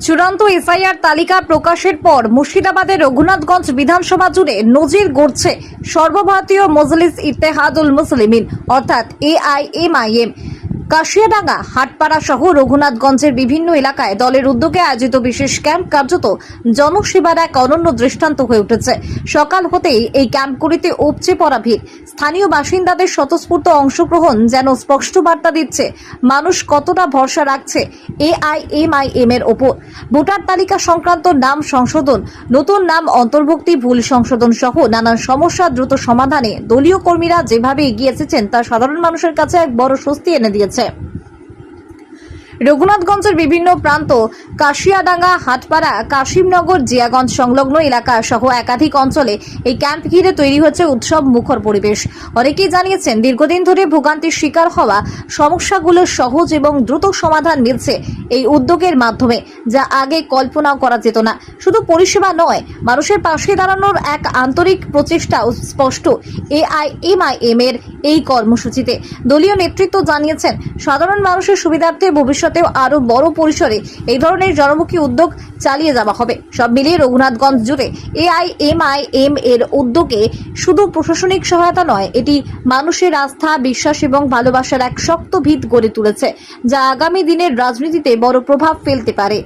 চূড়ান্ত এসআইআর তালিকা প্রকাশের পর মুর্শিদাবাদের রঘুনাথগঞ্জ বিধানসভা জুড়ে নজির গড়ছে সর্বভারতীয় মজলিস ইত্তেহাদুল মুসলিমিন অর্থাৎ এআইএমআইএম। কাশিয়াডাঙ্গা, হাটপাড়া সহ রঘুনাথগঞ্জের বিভিন্ন এলাকায় দলের উদ্যোগে আয়োজিত বিশেষ ক্যাম্প কার্যত জনসেবার এক অনন্য দৃষ্টান্ত হয়ে উঠেছে। সকাল হতেই এই ক্যাম্পগুলিতে উপচে পড়া ভিড়। স্থানীয় বাসিন্দাদের স্বতঃস্ফূর্ত অংশগ্রহণ যেন স্পষ্ট বার্তা দিচ্ছে মানুষ কতটা ভরসা রাখছে এআইএমআইএম এর ওপর। ভোটার তালিকা সংক্রান্ত নাম সংশোধন, নতুন নাম অন্তর্ভুক্তি, ভুল সংশোধন সহ নানান সমস্যা দ্রুত সমাধানে দলীয় কর্মীরা যেভাবে এগিয়ে এসেছেন তা সাধারণ মানুষের কাছে এক বড় স্বস্তি এনে দিয়েছে। রঘুনাথগঞ্জের বিভিন্ন প্রান্ত, কাশিয়াডাঙ্গা, হাটপাড়া, কাশিমনগর, জিয়াগঞ্জ সংলগ্ন এলাকা সহ একাধিক অঞ্চলে এই ক্যাম্প ঘিরে তৈরি হচ্ছে উৎসব মুখর পরিবেশ। অনেকেই জানিয়েছেন দীর্ঘদিন ধরে ভোগান্তির শিকার হওয়া সমস্যাগুলোর সহজ এবং দ্রুত সমাধান মিলছে এই উদ্যোগের মাধ্যমে, যা আগে কল্পনাও করা যেত না। শুধু পরিষেবা নয়, মানুষের পাশে দাঁড়ানোর এক আন্তরিক প্রচেষ্টাও স্পষ্ট এআইএমআইএম এর এই কর্মসূচিতে। দলীয় নেতৃত্ব জানিয়েছেন সাধারণ মানুষের সুবিধার্থে ভবিষ্যতেও আরো বড় পরিসরে এই ধরনের জনমুখী উদ্যোগ চালিয়ে যাওয়া হবে। সব মিলিয়ে রঘুনাথগঞ্জ জুড়ে এআইএমআইএম এর উদ্যোগে শুধু প্রশাসনিক সহায়তা নয়, এটি মানুষের আস্থা, বিশ্বাস এবং ভালোবাসার এক শক্ত ভিত গড়ে তুলেছে, যা আগামী দিনের রাজনীতিতে বড় প্রভাব ফেলতে পারে।